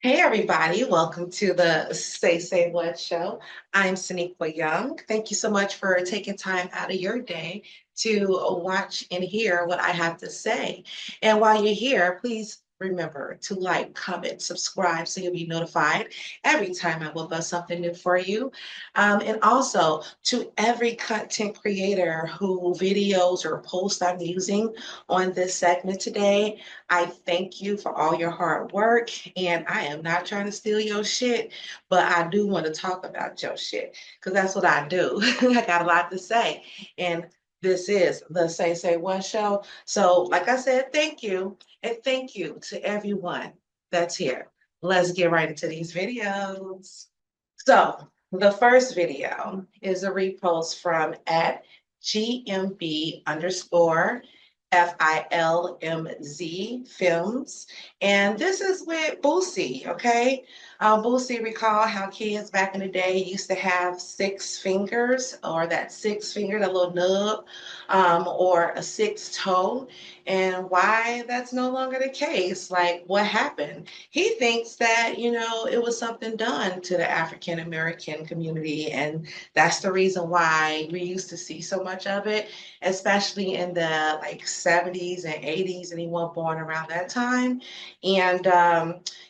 Hey everybody, welcome to the Say What show. I'm Saniqua Young. Thank you so much for taking time out of your day to watch and hear what I have to say. And while you're here, please remember to like, comment, subscribe so you'll be notified every time I will post something new for you. And also to every content creator who videos or posts I'm using on this segment today, I thank you for all your hard work, and I am not trying to steal your shit, but I do want to talk about your shit because that's what I do. I got a lot to say, and this is the Say What show. So, like I said, thank you, and thank you to everyone that's here. Let's get right into these videos. So, the first video is a repost from at GMB underscore FILMZ Films. And this is with Boosie, okay? Boosie, recall how kids back in the day used to have six fingers, or that six finger, that little nub, or a six toe, and why that's no longer the case. Like, what happened? He thinks that, it was something done to the African American community, and that's the reason why we used to see so much of it, especially in the like 70s and 80s, and he was born around that time. And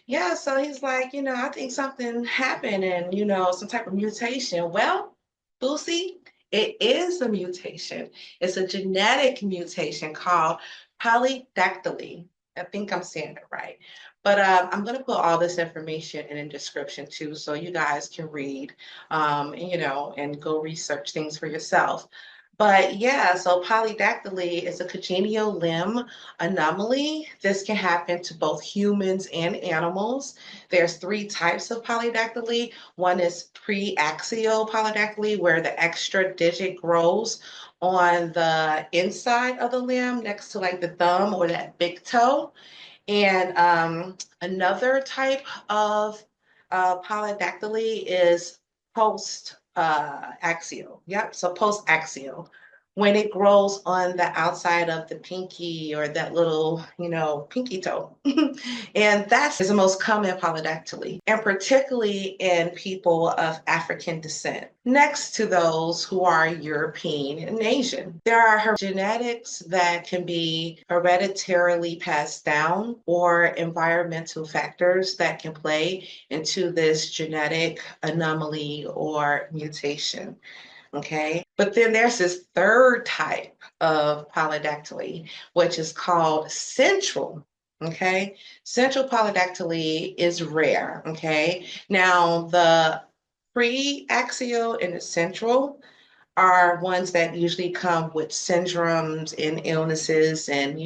yeah, so he's like, I think something happened and, some type of mutation. Well, Boosie, it is a mutation. It's a genetic mutation called polydactyly. I think I'm saying it right. But I'm going to put all this information in the description too, so you guys can read, and go research things for yourself. But yeah, so polydactyly is a congenial limb anomaly. This can happen to both humans and animals. There's three types of polydactyly. One is preaxial polydactyly, where the extra digit grows on the inside of the limb next to like the thumb or that big toe. And another type of polydactyly is post-axial. Yep, so post-axial. When it grows on the outside of the pinky or that little, pinky toe. And that's the most common polydactyly, and particularly in people of African descent, next to those who are European and Asian. There are genetics that can be hereditarily passed down or environmental factors that can play into this genetic anomaly or mutation. Okay. But then there's this third type of polydactyly, which is called central. Okay. Central polydactyly is rare. Okay. Now, the preaxial and the central are ones that usually come with syndromes and illnesses and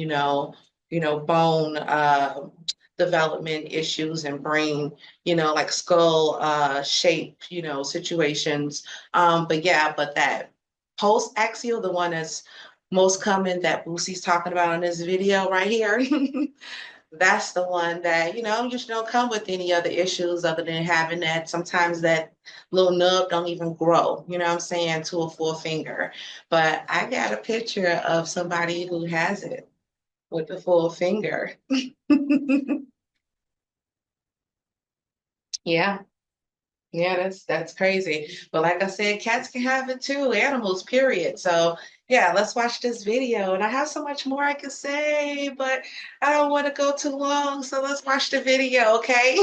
bone development issues and brain, like skull shape, situations. But that post axial, the one that's most common that Boosie's talking about in this video right here. That's the one that, just don't come with any other issues other than having that. Sometimes that little nub don't even grow, you know what I'm saying, to a full finger. But I got a picture of somebody who has it with the full finger. Yeah. Yeah, that's crazy. But like I said, cats can have it too, animals, period. So yeah, let's watch this video. And I have so much more I can say, but I don't want to go too long. So let's watch the video, okay?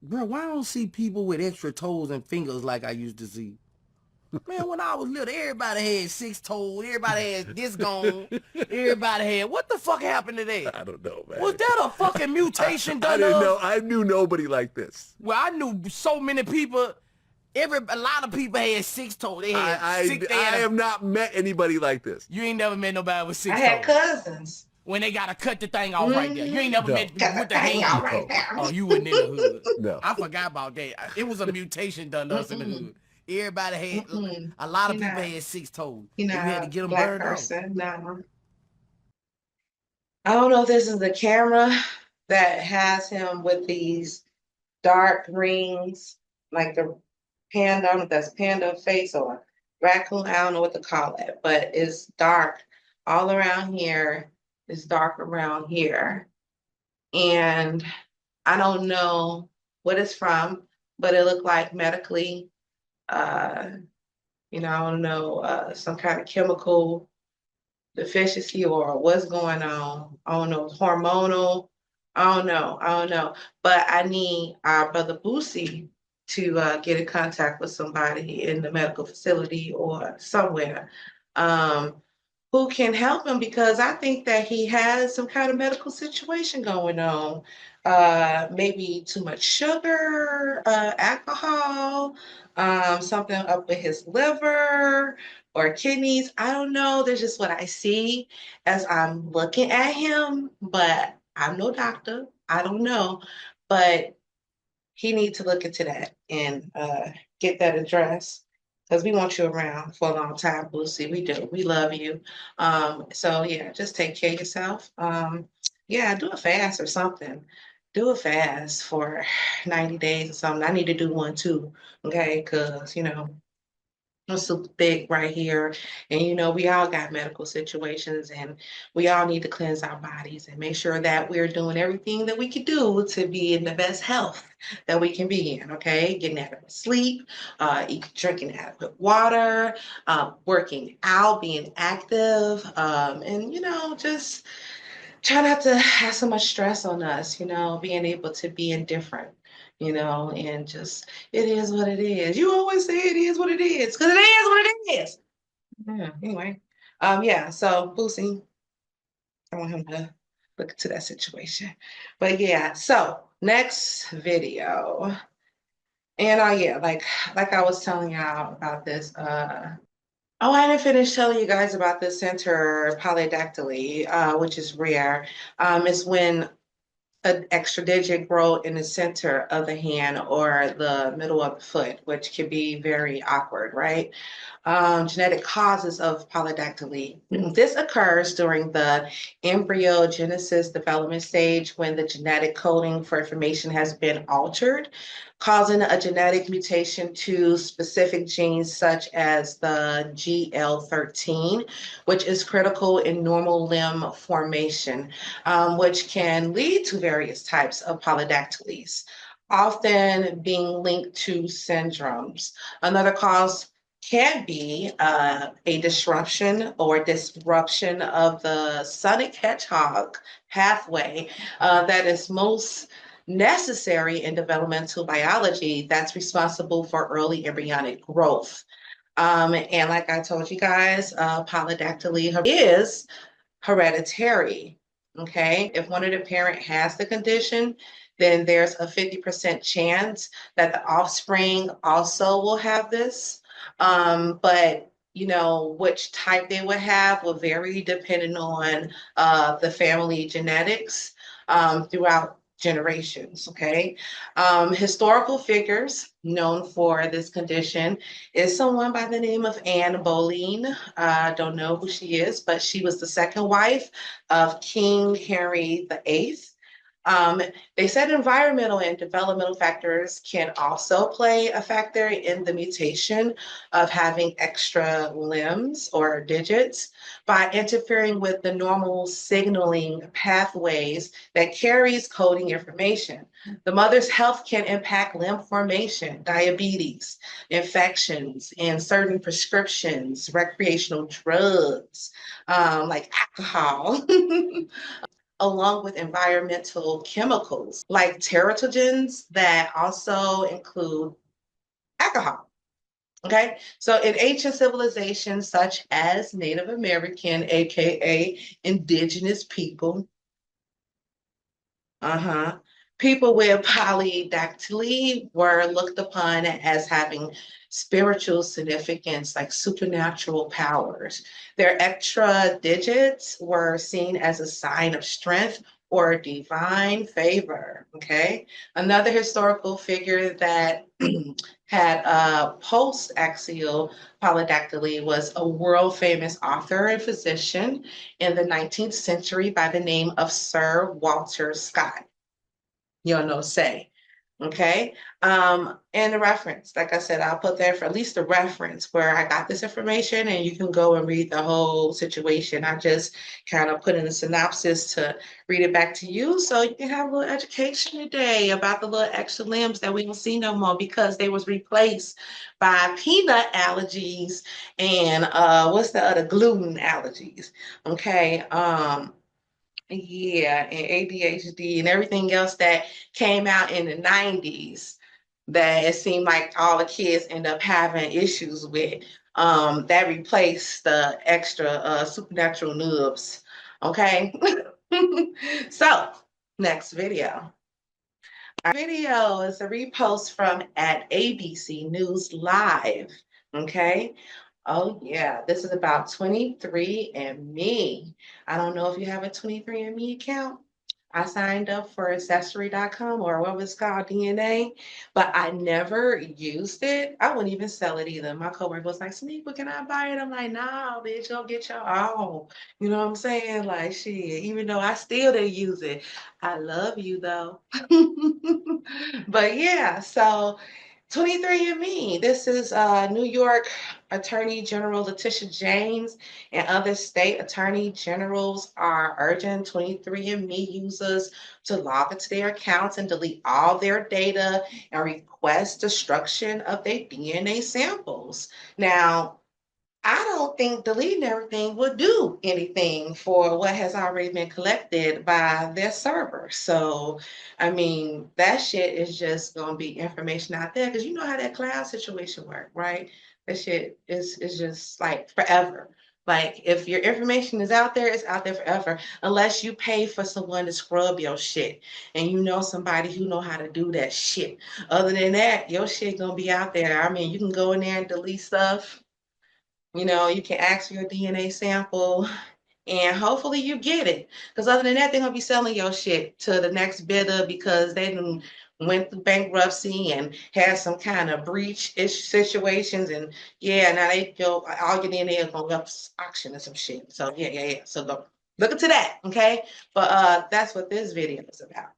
Bro, why I don't see people with extra toes and fingers like I used to see? Man, when I was little, everybody had six toes, everybody had this gone, everybody had, what the fuck happened to that? I don't know, man. Was that a fucking mutation I done didn't to know. us? I knew nobody like this. Well, I knew so many people, a lot of people had six toes. They had six, I have not met anybody like this. you ain't never met nobody with I six had toes. cousins. When they gotta cut the thing off right there. You ain't never No. met Got with the the thing out hand. right there. Oh, you wasn't in the hood. No. I forgot about that. It was a mutation done to us in the hood. Everybody had, a lot of You're people not, had six toes. you're And you had not to a get them black burned off. person. No. I don't know if this is the camera that has him with these dark rings, like the panda, I don't know if that's panda face or raccoon. I don't know what to call it, but it's dark all around here. It's dark around here. and I don't know what it's from, but it looked like medically, uh, I don't know, some kind of chemical deficiency or what's going on. I don't know, hormonal. I don't know. But I need our brother Boosie to get in contact with somebody in the medical facility or somewhere. Um, who can help him, because I think that he has some kind of medical situation going on. Maybe too much sugar, alcohol, something up with his liver or kidneys. I don't know. There's just what I see as I'm looking at him, but I'm no doctor. I don't know. But he needs to look into that and get that addressed, because we want you around for a long time, Boosie. We do. We love you. So yeah, just take care of yourself. Yeah, do a fast or something. Do a fast for 90 days or something. I need to do one too. Okay, because I'm super thick right here. And we all got medical situations, and we all need to cleanse our bodies and make sure that we're doing everything that we can do to be in the best health that we can be in. Okay, getting adequate sleep, drinking adequate water, working out, being active, and just try not to have so much stress on us, being able to be indifferent, and just, it is what it is. You always say it is what it is, because it is what it is. Yeah, anyway. Yeah, so Boosie, I want him to look into that situation. But yeah, so next video. And yeah, like I was telling y'all about this, oh, I didn't finish telling you guys about the center polydactyly, which is rare. It's when an extra digit grow in the center of the hand or the middle of the foot, which can be very awkward, right? Genetic causes of polydactyly. This occurs during the embryogenesis development stage, when the genetic coding for information has been altered, causing a genetic mutation to specific genes such as the GL13, which is critical in normal limb formation, which can lead to various types of polydactylies, often being linked to syndromes. Another cause can be a disruption of the sonic hedgehog pathway that is most necessary in developmental biology, that's responsible for early embryonic growth. And like I told you guys, polydactyly is hereditary. Okay, if one of the parent has the condition, then there's a 50% chance that the offspring also will have this. But which type they would have will vary depending on the family genetics throughout generations. Okay, historical figures known for this condition is someone by the name of Anne Boleyn. I don't know who she is, but she was the second wife of King Henry VIII. Um, they said environmental and developmental factors can also play a factor in the mutation of having extra limbs or digits by interfering with the normal signaling pathways that carries coding information. The mother's health can impact limb formation, diabetes, infections, and certain prescriptions, recreational drugs, like alcohol. Along with environmental chemicals like teratogens that also include alcohol. Okay, so in ancient civilizations such as Native American, aka indigenous people, people with polydactyly were looked upon as having spiritual significance, like supernatural powers. Their extra digits were seen as a sign of strength or divine favor. Okay. Another historical figure that had postaxial polydactyly was a world famous author and physician in the 19th century by the name of Sir Walter Scott. Say. Okay. And the reference, like I said, I'll put there for at least the reference where I got this information, and you can go and read the whole situation. I just kind of put in a synopsis to read it back to you so you can have a little education today about the little extra limbs that we don't see no more because they was replaced by peanut allergies and what's the other gluten allergies. Okay. Yeah, and ADHD and everything else that came out in the 90s that it seemed like all the kids end up having issues with. That replaced the extra supernatural nubs. Okay. So, next video. Our video is a repost from at ABC News Live. Okay. Oh, yeah, this is about 23andMe. I don't know if you have a 23andMe account. I signed up for ancestry.com or what was called DNA, but I never used it. I wouldn't even sell it either. My coworker was like, Sneak, can I buy it? I'm like, nah, bitch, go get your own. You know what I'm saying? Like, shit, even though I still didn't use it. I love you though. But yeah, so 23andMe. This is New York Attorney General Letitia James and other state attorney generals are urging 23andMe users to log into their accounts and delete all their data and request destruction of their DNA samples. Now, I don't think deleting everything would do anything for what has already been collected by their server. So, I mean, that shit is just gonna be information out there because you know how that cloud situation works, right? That shit is just like forever. Like if your information is out there, it's out there forever, unless you pay for someone to scrub your shit and you know somebody who know how to do that shit. Other than that, your shit gonna be out there. I mean, you can go in there and delete stuff, you know, you can ask for your DNA sample and hopefully you get it. Because other than that, they're gonna be selling your shit to the next bidder because they done went through bankruptcy and had some kind of breach-ish situations. And yeah, now they go all your DNA is gonna go up auction or some shit. So yeah. So look into that, okay? But that's what this video is about.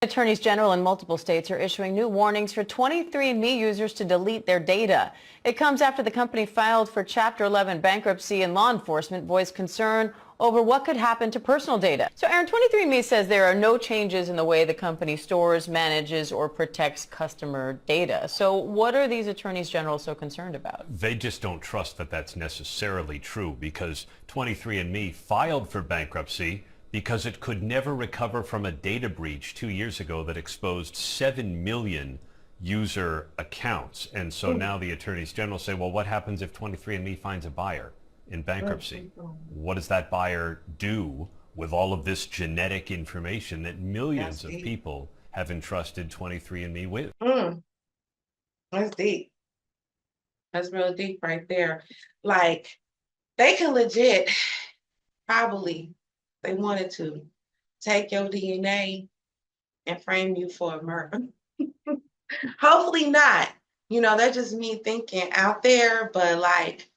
Attorneys general in multiple states are issuing new warnings for 23andMe users to delete their data. It comes after the company filed for Chapter 11 bankruptcy and law enforcement voiced concern over what could happen to personal data. So Aaron, 23andMe says there are no changes in the way the company stores, manages, or protects customer data. So what are these attorneys general so concerned about? They just don't trust that that's necessarily true because 23andMe filed for bankruptcy because it could never recover from a data breach 2 years ago that exposed 7 million user accounts. And so now the attorneys general say, well, what happens if 23andMe finds a buyer in bankruptcy? What does that buyer do with all of this genetic information that millions of people have entrusted 23andMe with? That's deep. That's real deep right there. Like they can legit probably they wanted to take your DNA and frame you for a murder. Hopefully not. You know, that's just me thinking out there, but like,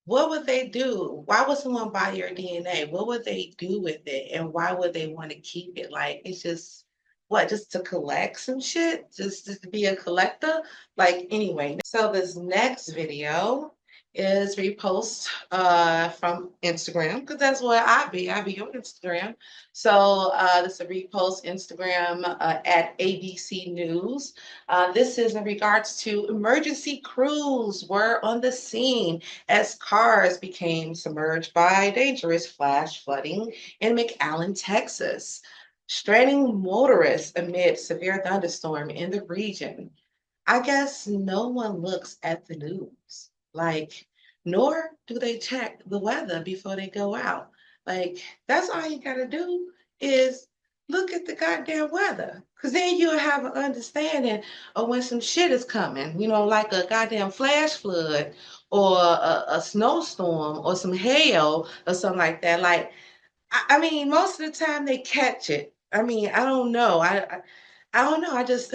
what would they do? Why would someone buy your DNA? What would they do with it? And why would they want to keep it? Like, it's just what, just to collect some shit? Just to be a collector? Like, anyway, so this next video is repost from Instagram because that's where I be. I be on Instagram. So this is a repost Instagram at ABC News. This is in regards to emergency crews were on the scene as cars became submerged by dangerous flash flooding in McAllen, Texas. Stranding motorists amid severe thunderstorm in the region. I guess no one looks at the news, like, nor do they check the weather before they go out. Like, that's all you gotta do is look at the goddamn weather. Cause then you'll have an understanding of when some shit is coming, you know, like a goddamn flash flood or a snowstorm or some hail or something like that. Like, I mean, most of the time they catch it. I mean, I don't know. I don't know. I just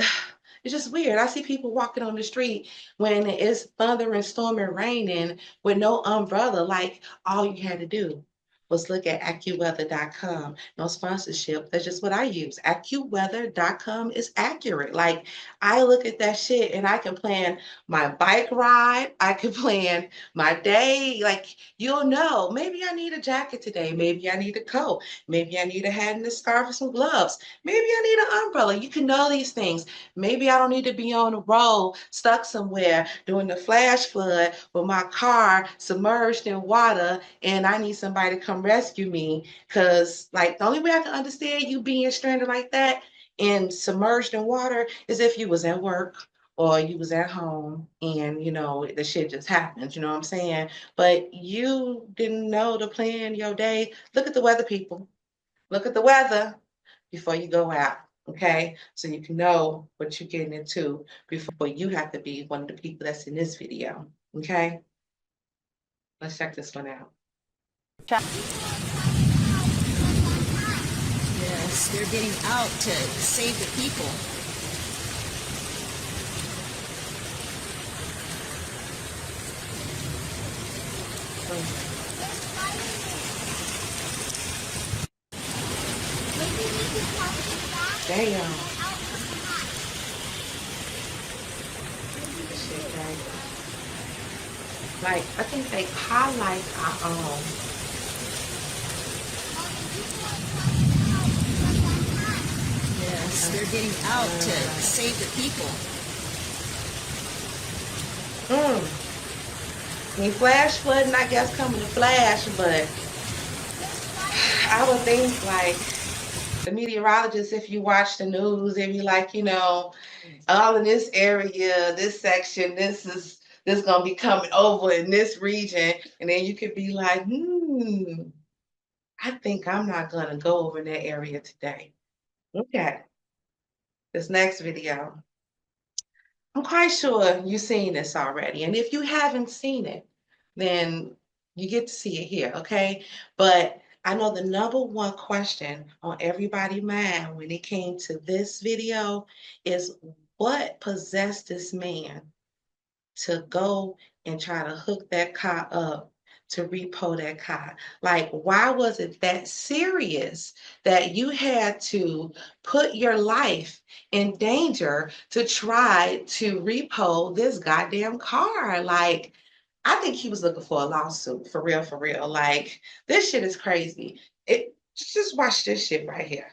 it's just weird. I see people walking on the street when it's thunder and storm and raining with no umbrella. Like all you had to do was look at AccuWeather.com. No sponsorship. That's just what I use. AccuWeather.com is accurate. Like, I look at that shit and I can plan my bike ride. I can plan my day. Like, you'll know, maybe I need a jacket today. Maybe I need a coat. Maybe I need a hat and a scarf and some gloves. Maybe I need an umbrella. You can know these things. Maybe I don't need to be on the road, stuck somewhere during the flash flood with my car submerged in water, and I need somebody to come rescue me. Because, like, the only way I can understand you being stranded like that and submerged in water is if you was at work or you was at home and, you know, the shit just happens, you know what I'm saying? But you didn't know to plan your day. Look at the weather, people. Look at the weather before you go out, okay? So you can know what you're getting into before you have to be one of the people that's in this video, okay? Let's check this one out. Yes, they're getting out to save the people. Damn. Shit, right? Like, I think they highlight our Yes, they're getting out to save the people. I mean, flash flooding, I guess, coming to flash, but I would think, like, the meteorologists, if you watch the news, they'd be like, you know, all in this area, this section, this gonna be coming over in this region, and then you could be like, I think I'm not gonna go over in that area today. Okay, this next video, I'm quite sure you've seen this already, and if you haven't seen it, then you get to see it here, okay? But I know the number one question on everybody's mind when it came to this video is what possessed this man to go and try to hook that car up to repo that car? Like, why was it that serious that you had to put your life in danger to try to repo this goddamn car? Like, I think he was looking for a lawsuit, for real, for real. Like, this shit is crazy. Just watch this shit right here.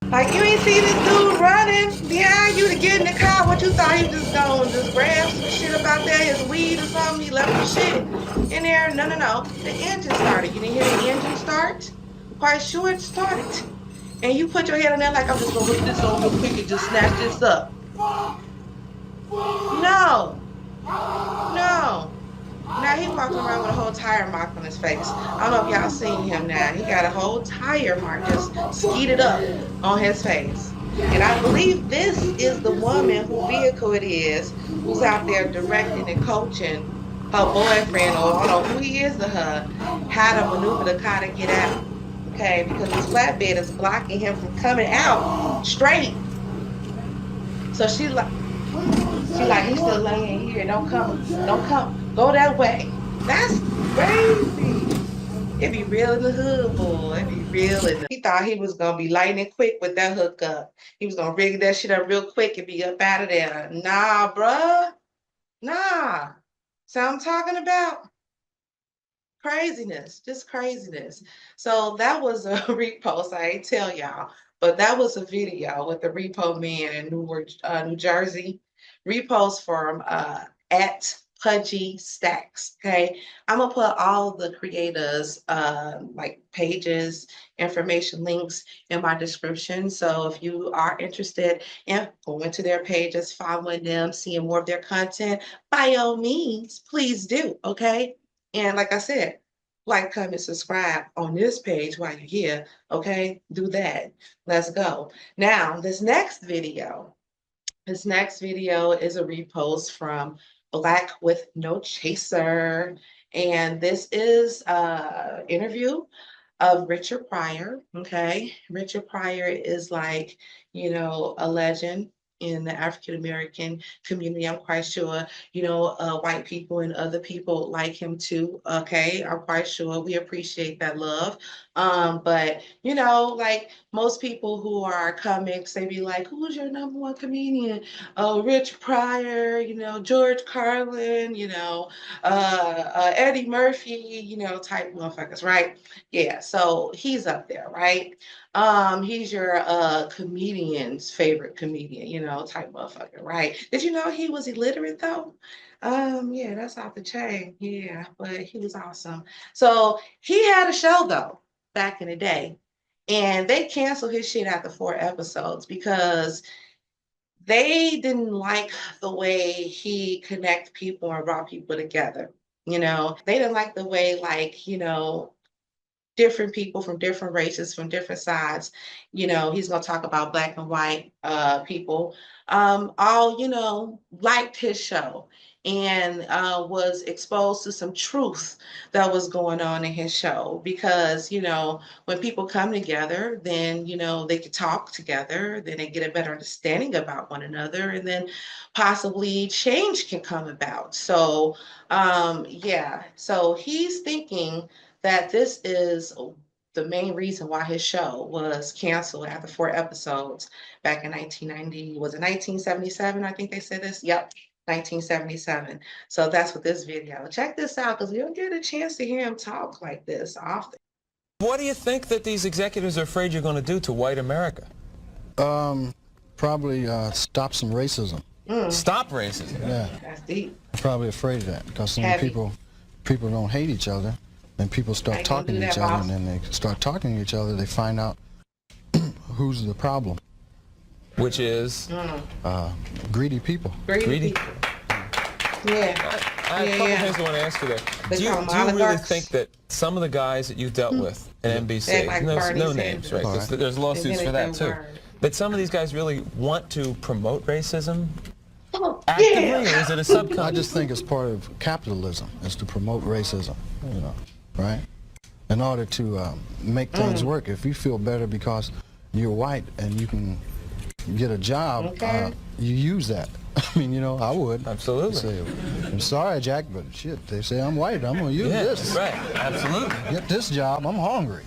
Like, you ain't see this dude running behind you to get in the car. What you thought he just gonna just grab some shit about that, his weed or something? He left the shit in there. No, no, no. The engine started. You didn't hear the engine start? I'm quite sure it started. And you put your head in there like, I'm just gonna hook this on real quick and just snatch this up. No. No. Now he walking around with a whole tire mark on his face. I don't know if y'all seen him now. He got a whole tire mark just skeeted up on his face. And I believe this is the woman whose vehicle it is, who's out there directing and coaching her boyfriend, or I don't know who he is to her, how to maneuver the car to get out. Okay, because this flatbed is blocking him from coming out straight. So she's like, he's still laying here. Don't come. Go that way. That's crazy. It be real in the hood, boy. It be real in the... He thought he was gonna be lightning quick with that hookup. He was gonna rig that shit up real quick and be up out of there. Nah, bruh. Nah. So I'm talking about craziness, just craziness. So that was a repost. I ain't tell y'all, but that was a video with the repo man in New Jersey. Repost from at Pudgy Stacks. Okay, I'm gonna put all the creators like pages, information, links in my description. So if you are interested in going to their pages, following them, seeing more of their content, by all means, please do. Okay. And like I said, like, comment, subscribe on this page while you're here, okay? Do that. Let's go. Now, this next video is a repost from Black with No Chaser. And this is an interview of Richard Pryor, okay? Richard Pryor is like, you know, a legend in the African American community. I'm quite sure, white people and other people like him too. Okay, I'm quite sure we appreciate that love. But like most people who are comics, they be like, "Who's your number one comedian?" Oh, Rich Pryor, George Carlin, Eddie Murphy, type motherfuckers, right? Yeah, so he's up there, right? He's your comedian's favorite comedian, type motherfucker, right? Did you know he was illiterate though? Yeah, that's off the chain. Yeah, but he was awesome. So he had a show though back in the day, and they canceled his shit after 4 episodes because they didn't like the way he connect people and brought people together. They didn't like the way, like, different people from different races, from different sides. He's going to talk about black and white people, all, liked his show and was exposed to some truth that was going on in his show because, when people come together, then, they can talk together, then they get a better understanding about one another, and then possibly change can come about. So, yeah, so he's thinking that this is the main reason why his show was canceled after 4 episodes back in 1990. Was it 1977? I think they said this. Yep, 1977. So that's what this video. Check this out because we don't get a chance to hear him talk like this often. What do you think that these executives are afraid you're going to do to white America? Probably stop some racism. Stop racism? Yeah. That's deep. Probably afraid of that because some Heavy. people don't hate each other. Then people start talking to each other, and then they start talking to each other. They find out who's the problem. Which is? Greedy people. Greedy people. Yeah. I have a couple things I want to ask you there. Do you really think that some of the guys that you've dealt with at NBC, like no names, right? Right. There's lawsuits for that too. But some of these guys really want to promote racism actively, or is it a subconscious? I just think it's part of capitalism, is to promote racism, right? In order to make things work. If you feel better because you're white and you can get a job, you use that. I mean, I would. Absolutely. Say, I'm sorry, Jack, but shit, they say I'm white. I'm going to use this. Right, absolutely. Get this job. I'm hungry,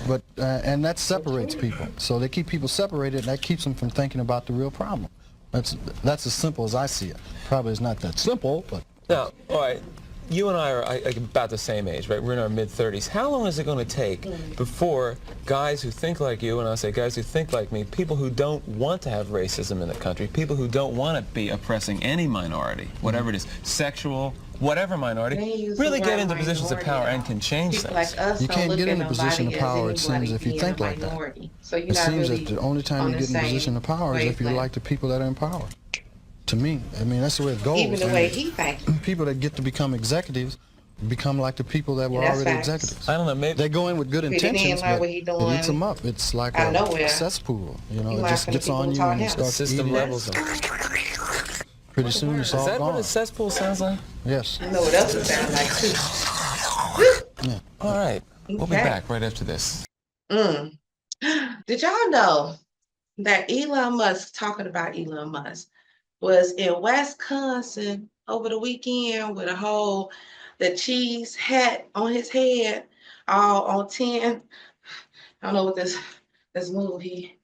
But, and that separates people. So they keep people separated, and that keeps them from thinking about the real problem. That's as simple as I see it. Probably it's not that simple, but... Now, all right, you and I are about the same age, right? We're in our mid-30s. How long is it going to take before guys who think like you, and I say guys who think like me, people who don't want to have racism in the country, people who don't want to be oppressing any minority, whatever it is, sexual, whatever minority, really get into positions of power and can change People things? like us You can't don't get look in a at position of nobody power, it as seems, anybody if you being think a like that. minority. So you're It not seems really that the only time on you the get in a same position of power is if you wavelength. like the people that are in power. To me, I mean, that's the way it goes. Even the way he thinks. People that get to become executives become like the people that were that's already facts. executives. I don't know, maybe... They go in with good He didn't intentions, like but what he it doing eats them up. It's like out of a nowhere. cesspool, He it just laughing at gets people on who you taught and it him. starts System eating levels you. them. Pretty soon it's Is all that what gone. a cesspool sounds like? Yes. You know what else it sounds like too. All right, we'll be Okay. back right after this. Did y'all know that Elon Musk, talking about Elon Musk, was in Wisconsin over the weekend with the cheese hat on his head, all on 10. I don't know what this move he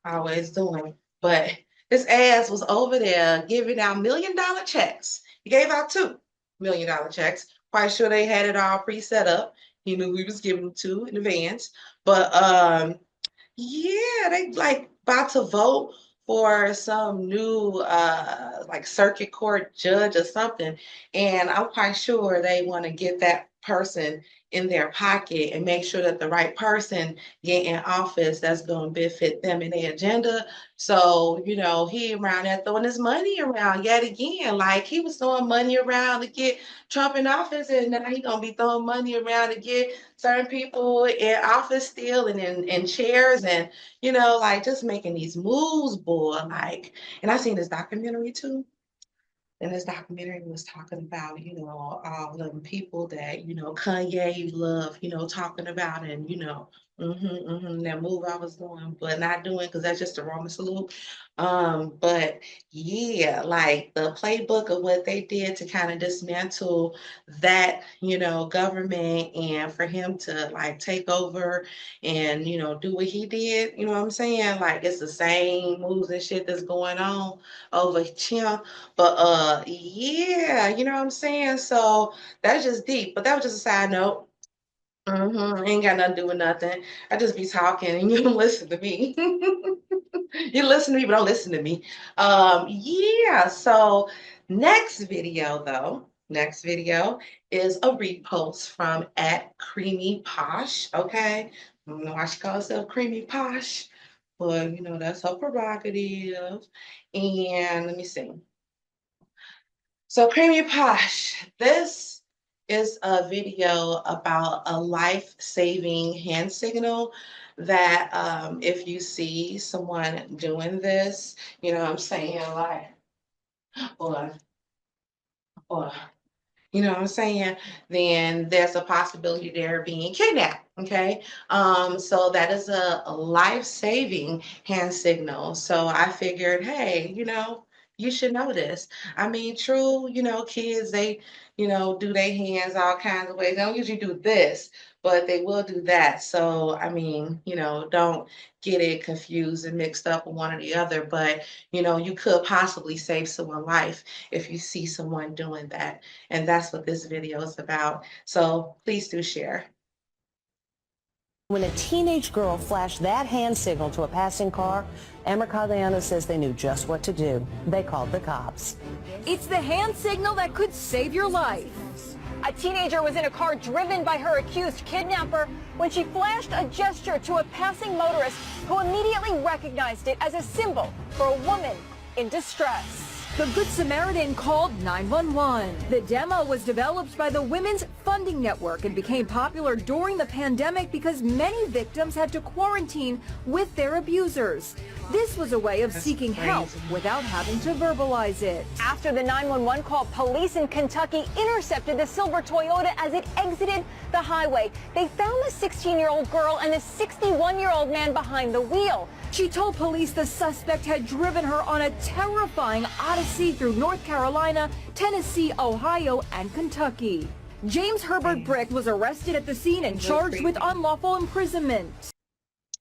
always doing, but his ass was over there giving out $1 million checks. He gave out $2 million checks. Quite sure they had it all pre-set up. He knew who he was giving them to in advance. But yeah, they like about to vote for some new like circuit court judge or something. And I'm quite sure they want to get that person in their pocket and make sure that the right person get in office that's going to benefit them and their agenda. So, he around there throwing his money around yet again. Like he was throwing money around to get Trump in office, and now he's going to be throwing money around to get certain people in office still and in chairs and, like just making these moves, boy. Like, and I seen this documentary too. And this documentary was talking about, all the people that, Kanye love, talking about and, That move I was doing, but not doing because that's just a Roman salute. But yeah, like the playbook of what they did to kind of dismantle that, government and for him to like take over and, do what he did, you know what I'm saying? Like it's the same moves and shit that's going on over here. But yeah, you know what I'm saying? So that's just deep. But that was just a side note. Ain't got nothing to do with nothing. I just be talking and you don't listen to me. You listen to me, but don't listen to me. Yeah, so next video is a repost from at Creamy Posh. Okay. I don't know why she calls herself Creamy Posh, but that's her prerogative. And let me see. So Creamy Posh, this is a video about a life-saving hand signal that if you see someone doing this, you know what I'm saying, like, or you know what I'm saying, then there's a possibility they're being kidnapped. Okay. So that is a life-saving hand signal. So I figured, hey, you should know this. I mean, true, kids, they, do their hands all kinds of ways. They don't usually do this, but they will do that. So, I mean, don't get it confused and mixed up with one or the other, but, you could possibly save someone's life if you see someone doing that. And that's what this video is about. So please do share. When a teenage girl flashed that hand signal to a passing car, Amber Cagliano says they knew just what to do. They called the cops. It's the hand signal that could save your life. A teenager was in a car driven by her accused kidnapper when she flashed a gesture to a passing motorist who immediately recognized it as a symbol for a woman in distress. The Good Samaritan called 911. The demo was developed by the Women's Funding Network and became popular during the pandemic because many victims had to quarantine with their abusers. This was a way of seeking help without having to verbalize it. After the 911 call, police in Kentucky intercepted the silver Toyota as it exited the highway. They found the 16-year-old girl and the 61-year-old man behind the wheel. She told police the suspect had driven her on a terrifying odyssey through North Carolina, Tennessee, Ohio, and Kentucky. James Herbert Brick was arrested at the scene and charged with unlawful imprisonment.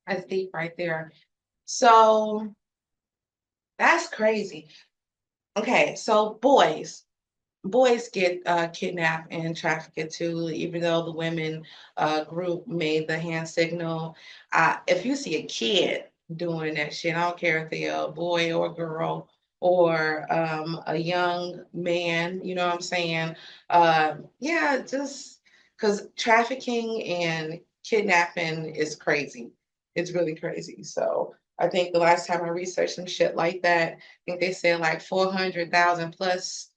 That's deep right there. So that's crazy. Okay, so boys get kidnapped and trafficked too, even though the women group made the hand signal. If you see a kid doing that shit, I don't care if they're a boy or a girl or a young man, you know what I'm saying? Yeah, just because trafficking and kidnapping is crazy. It's really crazy. So I think the last time I researched some shit like that, I think they said like 400,000 plus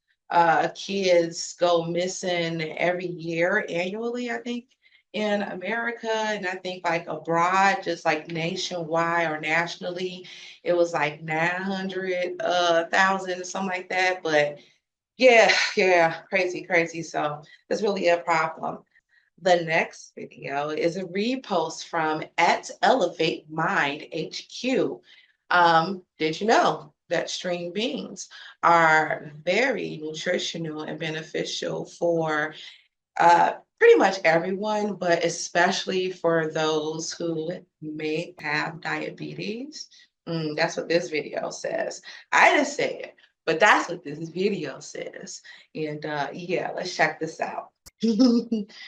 kids go missing every year annually, I think, in America. And I think like abroad, just like nationwide or nationally, it was like 900,000 or something like that. But yeah, crazy. So it's really a problem. The next video is a repost from at Elevate Mind HQ. Did you know that string beans are very nutritional and beneficial for pretty much everyone, but especially for those who may have diabetes? That's what this video says. I didn't say it, but that's what this video says. And yeah, let's check this out.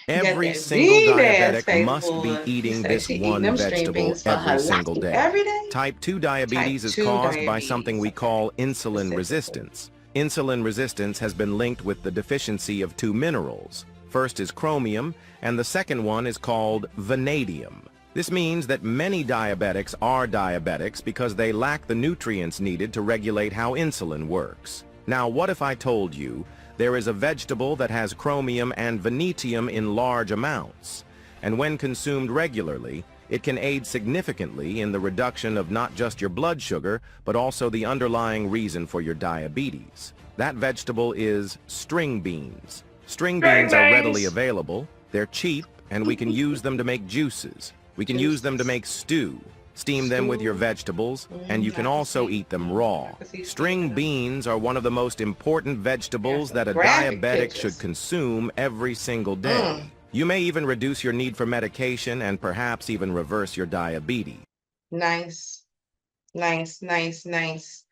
Every single diabetic must be eating this one vegetable every single day. Every day? Type 2 diabetes is caused by something we call insulin resistance. Insulin resistance has been linked with the deficiency of two minerals. First is chromium, and the second one is called vanadium. This means that many diabetics are diabetics because they lack the nutrients needed to regulate how insulin works. Now, what if I told you there is a vegetable that has chromium and vanadium in large amounts, and when consumed regularly, it can aid significantly in the reduction of not just your blood sugar, but also the underlying reason for your diabetes. That vegetable is string beans. String beans are readily available, they're cheap, and we can use them to make juices. We can use them to make stew, steam them with your vegetables, and you can also eat them raw. String beans are one of the most important vegetables that a diabetic should consume every single day. You may even reduce your need for medication and perhaps even reverse your diabetes. Nice, nice, nice, nice.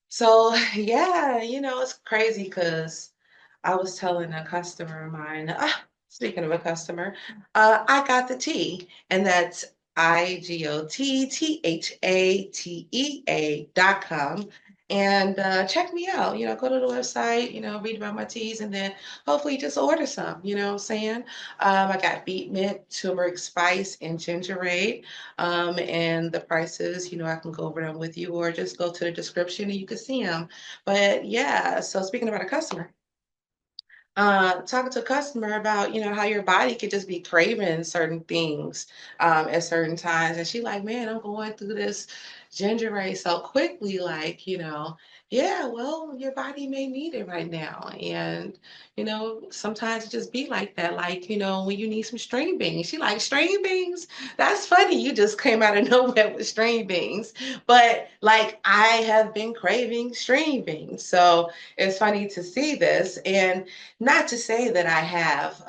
So yeah, it's crazy because I was telling a customer of mine, speaking of a customer, I got the tea, and that's IGOTTHATEA.com. And check me out, go to the website, read about my teas, and then hopefully just order some, you know what I'm saying? I got beet mint, turmeric spice, and gingerade. And the prices, I can go over them with you, or just go to the description and you can see them. But yeah, so speaking about a customer, talking to a customer about how your body could just be craving certain things at certain times, and she like, man, I'm going through this ginger ale so quickly, like, yeah, well, your body may need it right now. And sometimes it just be like that, like, when you need some string beans. She like, string beans? That's funny, you just came out of nowhere with string beans. But like, I have been craving string beans, so it's funny to see this. And not to say that I have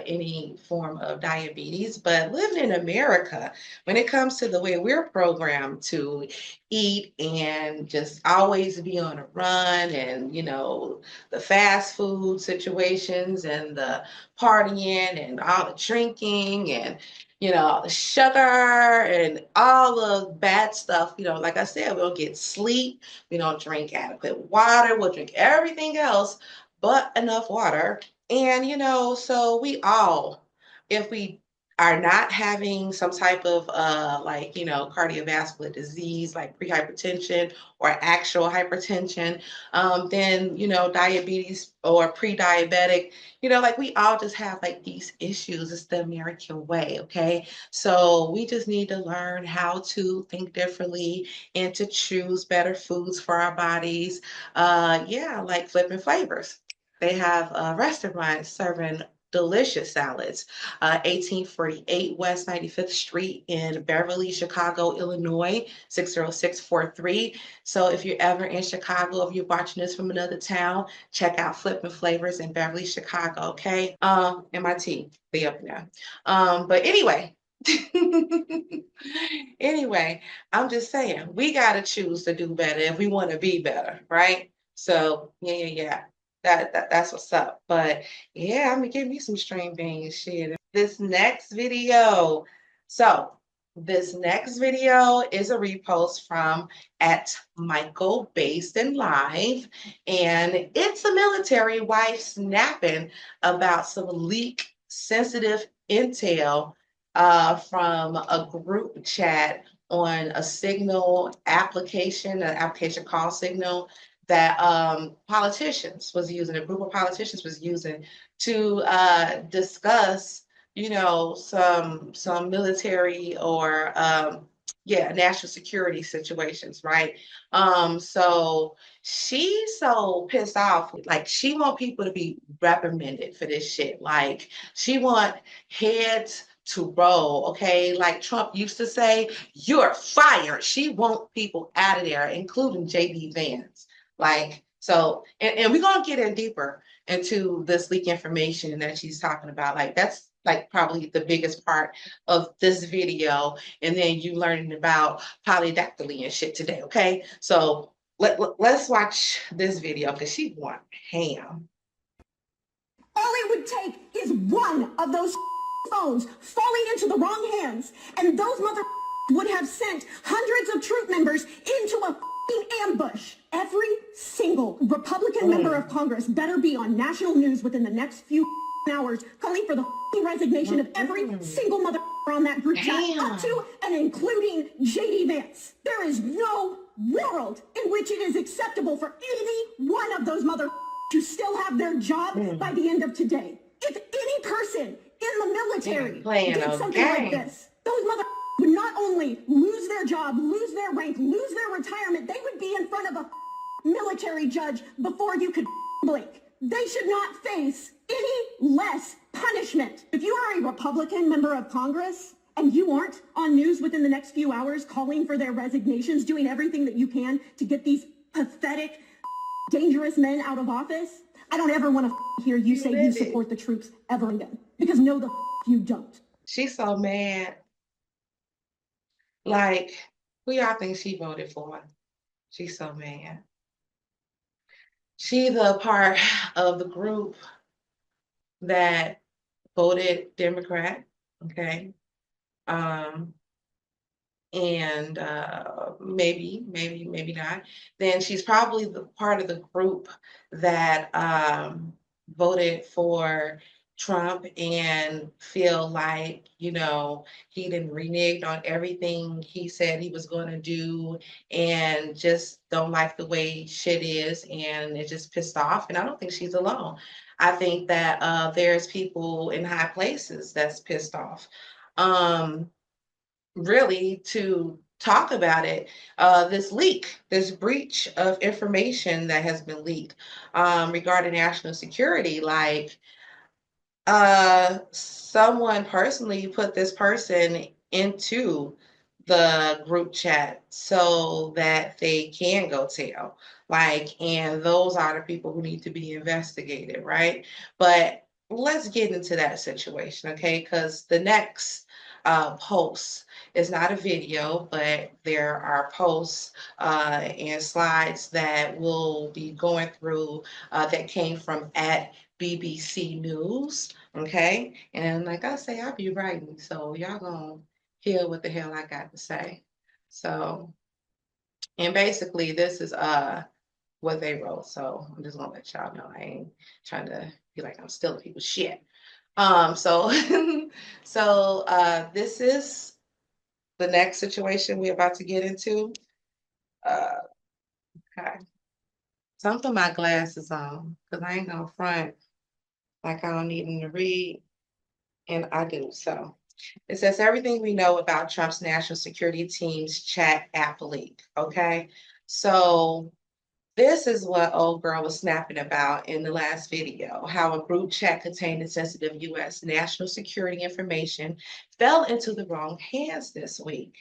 any form of diabetes, but living in America, when it comes to the way we're programmed to eat and just always be on a run, and the fast food situations and the partying and all the drinking and all the sugar and all the bad stuff, like I said, we don't get sleep, we don't drink adequate water, we'll drink everything else but enough water. And, so we all, if we are not having some type of cardiovascular disease like prehypertension or actual hypertension, then, diabetes or pre-diabetic, like we all just have like these issues. It's the American way, okay? So we just need to learn how to think differently and to choose better foods for our bodies. Like flipping flavors. They have restaurants serving delicious salads. 1848 West 95th Street in Beverly, Chicago, Illinois, 60643. So if you're ever in Chicago, if you're watching this from another town, check out Flippin' Flavors in Beverly, Chicago, okay? And my tea, be up now. But anyway, anyway, I'm just saying, we got to choose to do better if we want to be better, right? So, yeah. That's what's up. But yeah, I'm gonna give me some string beans shit. This next video. So this next video is a repost from @MichaelBased_Live, and it's a military wife snapping about some leak sensitive intel from a group chat on a Signal application, an application called Signal, that politicians was using, a group of politicians was using to discuss, some military or national security situations, right? So she's so pissed off, like she want people to be reprimanded for this shit. Like she want heads to roll, okay? Like Trump used to say, you're fired. She want people out of there, including JD Vance. Like, so, and we're going to get in deeper into this leak information that she's talking about. Like, that's like probably the biggest part of this video. And then you learning about polydactyly and shit today, okay? So let's watch this video because she want ham. All it would take is one of those phones falling into the wrong hands, and those mother would have sent hundreds of troop members into a ambush. Every single Republican member of Congress better be on national news within the next few hours calling for the resignation of every single mother on that group chat, up to and including JD Vance. There is no world in which it is acceptable for any one of those mother to still have their job by the end of today. If any person in the military did something like this, those mother would not only lose their job, lose their rank, lose their retirement, they would be in front of a military judge before you could blink. They should not face any less punishment. If you are a Republican member of Congress And you aren't on news within the next few hours calling for their resignations, doing everything that you can to get these pathetic, dangerous men out of office. I don't ever want to hear you say you support the troops ever again, because no, the you don't. She's so mad. Like, who y'all think she voted for? She's so mad. She's a part of the group that voted Democrat, okay? And maybe not. Then she's probably the part of the group that voted for Trump and feel like, you know, he didn't renege on everything he said he was going to do and just don't like the way shit is and it just pissed off. And I don't think she's alone. I think that there's people in high places that's pissed off. Really to talk about it, this leak, this breach of information that has been leaked regarding national security, like someone personally put this person into the group chat so that they can go tell, like, and those are the people who need to be investigated, right? But let's get into that situation, okay? Because the next post is not a video, but there are posts and slides that we'll be going through that came from at BBC News, okay? And like I say, I'll be writing, so y'all gonna hear what the hell I got to say. So, and basically this is what they wrote. So I'm just gonna let y'all know I ain't trying to be like I'm stealing people's shit. So this is the next situation we're about to get into. Okay. So I'm putting my glasses on because I ain't gonna front like I don't need them to read, and I do. So it says everything we know about Trump's national security team's chat app leak. Okay. So this is what old girl was snapping about in the last video, how a group chat containing sensitive US national security information fell into the wrong hands this week.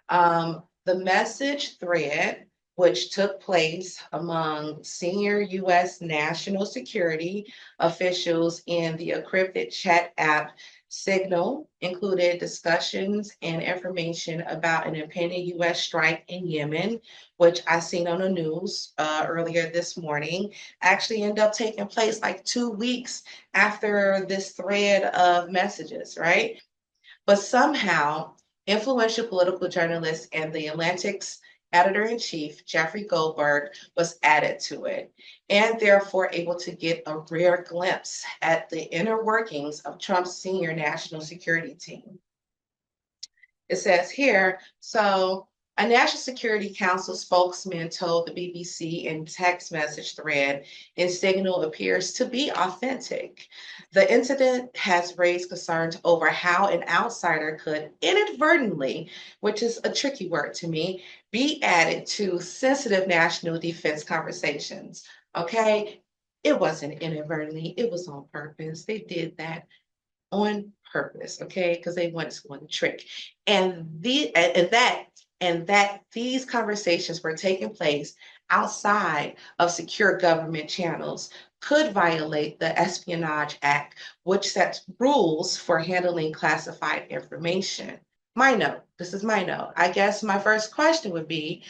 The message thread, which took place among senior US national security officials in the encrypted chat app Signal, included discussions and information about an impending US strike in Yemen, which I seen on the news earlier this morning, actually ended up taking place like 2 weeks after this thread of messages, right? But somehow, influential political journalist and the Atlantic's editor-in-chief, Jeffrey Goldberg, was added to it, and therefore able to get a rare glimpse at the inner workings of Trump's senior national security team. It says here, so a National Security Council spokesman told the BBC in text message thread in Signal appears to be authentic. The incident has raised concerns over how an outsider could inadvertently, which is a tricky word to me, be added to sensitive national defense conversations. Okay, it wasn't inadvertently, it was on purpose. They did that on purpose, okay, because they wanted to trick. And that these conversations were taking place outside of secure government channels could violate the Espionage Act, which sets rules for handling classified information. My note, this is my note. I guess my first question would be,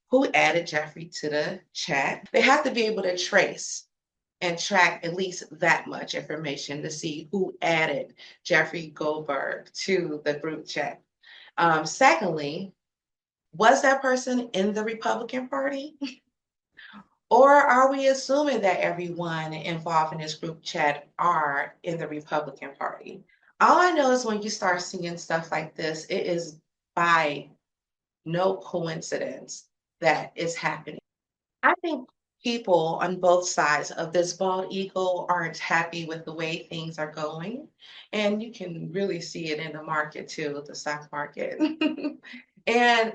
who added Jeffrey to the chat? They have to be able to trace and track at least that much information to see who added Jeffrey Goldberg to the group chat. Secondly, was that person in the Republican Party? Or are we assuming that everyone involved in this group chat are in the Republican Party? All I know is when you start seeing stuff like this, it is by no coincidence that it's happening. I think people on both sides of this bald eagle aren't happy with the way things are going. And you can really see it in the market too, the stock market. And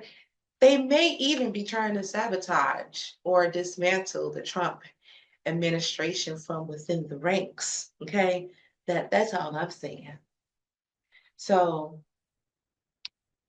they may even be trying to sabotage or dismantle the Trump administration from within the ranks. Okay, that's all I'm saying. So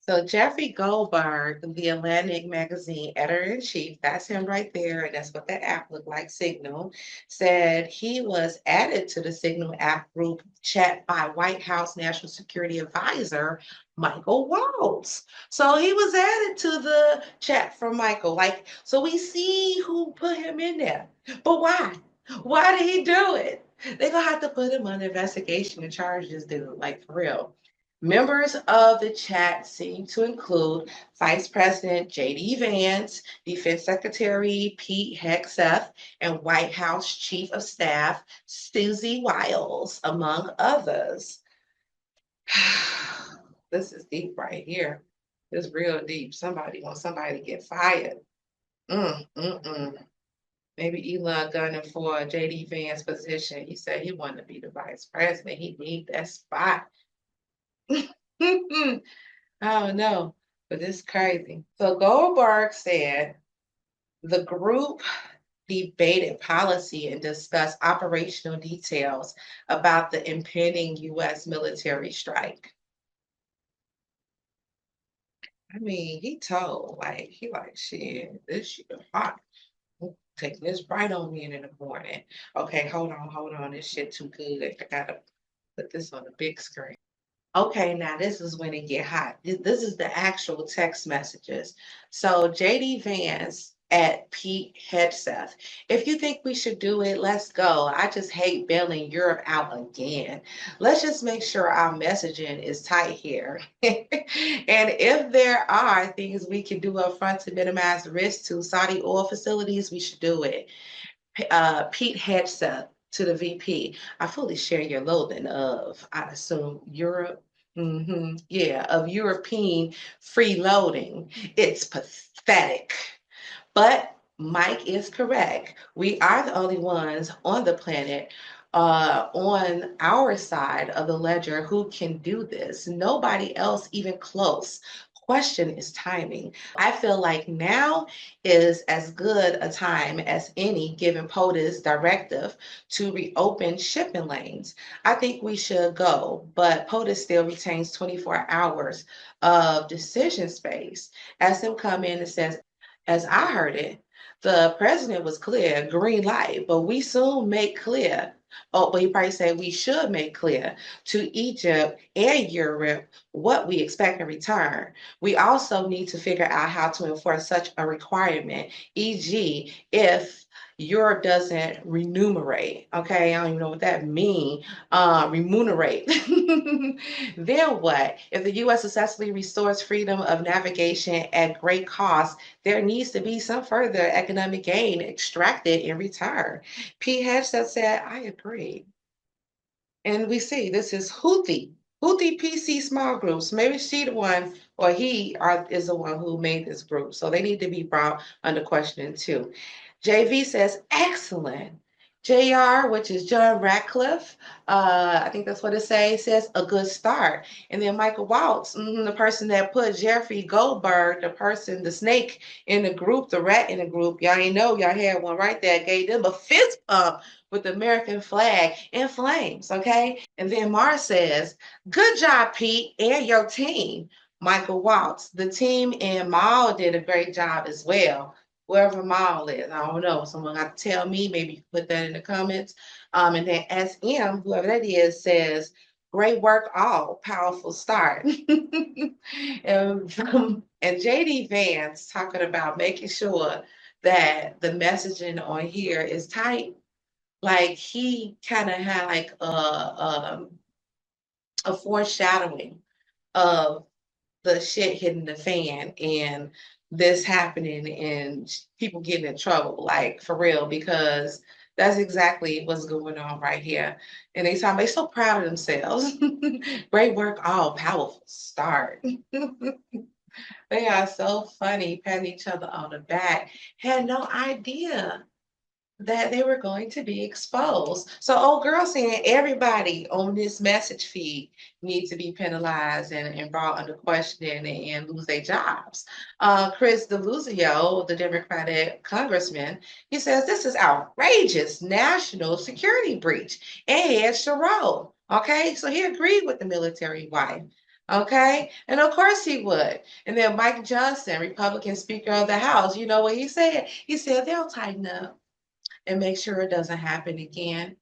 So Jeffrey Goldberg, the Atlantic magazine editor-in-chief, that's him right there, and that's what that app looked like, Signal, said he was added to the Signal app group chat by White House National Security Advisor Michael Waltz. So he was added to the chat from Michael. Like, so we see who put him in there. But why? Why did he do it? They're gonna have to put him under investigation and charge this dude, like for real. Members of the chat seem to include Vice President J.D. Vance, Defense Secretary Pete Hegseth, and White House Chief of Staff Susie Wiles, among others. This is deep right here. It's real deep. Somebody wants somebody to get fired. Maybe Elon gunning for J.D. Vance's position. He said he wanted to be the vice president. He needs that spot. I don't know, but it's crazy. So Goldberg said the group debated policy and discussed operational details about the impending U.S. military strike. I mean, he told, like, shit, this shit hot. I'm taking this right on me in the morning. Okay, hold on. This shit too good. I gotta put this on the big screen. Okay, now this is when it get hot. This is the actual text messages. So JD Vance at Pete Hegseth. If you think we should do it, let's go. I just hate bailing Europe out again. Let's just make sure our messaging is tight here. And if there are things we can do up front to minimize risk to Saudi oil facilities, we should do it. Pete Hegseth to the VP. I fully share your loathing of, I assume, Europe. Of European freeloading. It's pathetic. But Mike is correct. We are the only ones on the planet on our side of the ledger who can do this. Nobody else even close. Question is timing. I feel like now is as good a time as any given POTUS directive to reopen shipping lanes. I think we should go, but POTUS still retains 24 hours of decision space. As him come in and says, as I heard it, the president was clear, green light, but we soon make clear. Oh, but he probably said we should make clear to Egypt and Europe what we expect in return. We also need to figure out how to enforce such a requirement, e.g., if Europe doesn't remunerate. Okay, I don't even know what that means. Remunerate. Then what? If the U.S. successfully restores freedom of navigation at great cost, there needs to be some further economic gain extracted in return. Pete Hegseth said, I agree. And we see this is Houthi PC small groups. Maybe she the one or he is the one who made this group. So they need to be brought under question too. JV says, excellent. JR, which is John Ratcliffe, I think that's what it says a good start. And then Michael Waltz, the person that put Jeffrey Goldberg, the snake in the group, the rat in the group, y'all ain't know, y'all had one right there, gave them a fist pump with the American flag in flames, okay? And then Mars says, good job, Pete, and your team. Michael Waltz, the team in Mall did a great job as well. Wherever Mall is, I don't know. Someone got to tell me. Maybe you can put that in the comments. And then SM, whoever that is, says, great work all, powerful start. and JD Vance talking about making sure that the messaging on here is tight. Like he kind of had like a foreshadowing of the shit hitting the fan and this happening and people getting in trouble, like for real, because that's exactly what's going on right here. And they're so proud of themselves. Great work, all powerful start. They are so funny, patting each other on the back. Had no idea that they were going to be exposed. So old girl saying everybody on this message feed needs to be penalized and brought under question and lose their jobs. Chris Deluzio, the Democratic congressman, he says this is outrageous national security breach and he has Sherrod. Okay, so he agreed with the military wife. Okay? And of course he would. And then Mike Johnson, Republican Speaker of the House, you know what he said? He said they'll tighten up and make sure it doesn't happen again.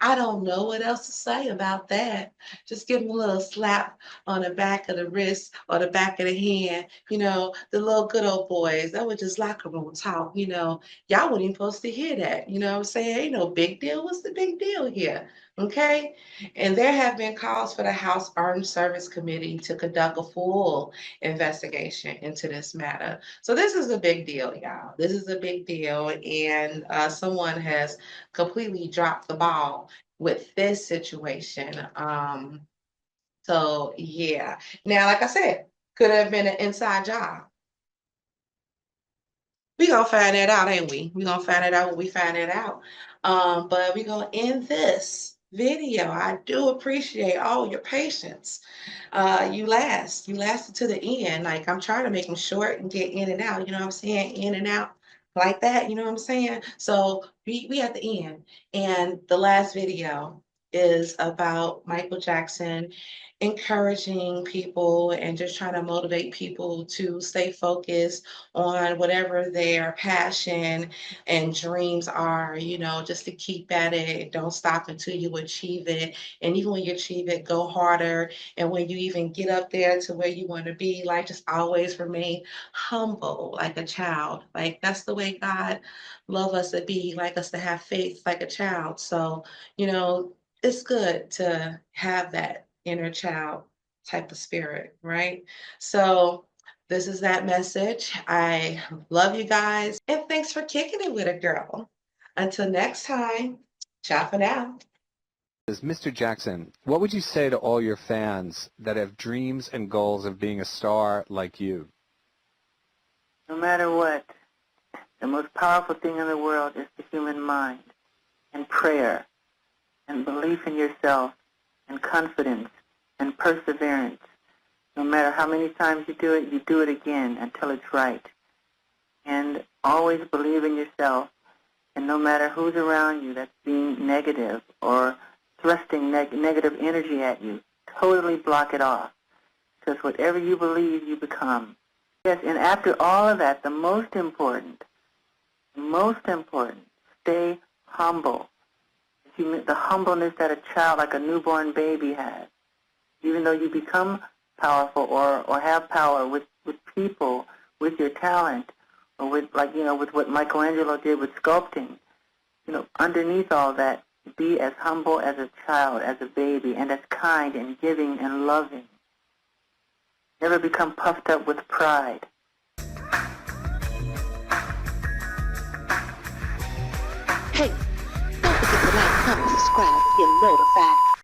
I don't know what else to say about that. Just give him a little slap on the back of the wrist or the back of the hand. You know, the little good old boys, that was just locker room talk. You know, y'all weren't even supposed to hear that. You know what I'm saying? Ain't no big deal. What's the big deal here? Okay. And there have been calls for the House Armed Service Committee to conduct a full investigation into this matter. So this is a big deal, y'all. This is a big deal. And someone has completely dropped the ball with this situation. So yeah. Now, like I said, could have been an inside job. We gonna find that out, ain't we? We gonna find it out when we find it out. But we gonna end this video. I do appreciate all your patience. You lasted to the end. Like I'm trying to make them short and get in and out. You know what I'm saying? In and out like that. You know what I'm saying? So we at the end, and the last video is about Michael Jackson encouraging people and just trying to motivate people to stay focused on whatever their passion and dreams are, you know, just to keep at it. Don't stop until you achieve it. And even when you achieve it, go harder. And when you even get up there to where you want to be, like just always remain humble like a child. Like that's the way God love us to be, like us to have faith like a child. So, you know, it's good to have that inner child type of spirit, right? So this is that message. I love you guys, and thanks for kicking it with a girl. Until next time, ciao for now. Mr. Jackson, what would you say to all your fans that have dreams and goals of being a star like you? No matter what, the most powerful thing in the world is the human mind, and prayer, and belief in yourself, and confidence, and perseverance. No matter how many times you do it again until it's right. And always believe in yourself, and no matter who's around you that's being negative or thrusting negative energy at you, totally block it off. Because whatever you believe, you become. Yes, and after all of that, the most important, stay humble. The humbleness that a child, like a newborn baby, has. Even though you become powerful or have power with people, with your talent, or with, like, you know, with what Michelangelo did with sculpting, you know, underneath all that, be as humble as a child, as a baby, and as kind and giving and loving. Never become puffed up with pride. Hey, don't forget to like, comment, subscribe, get notified.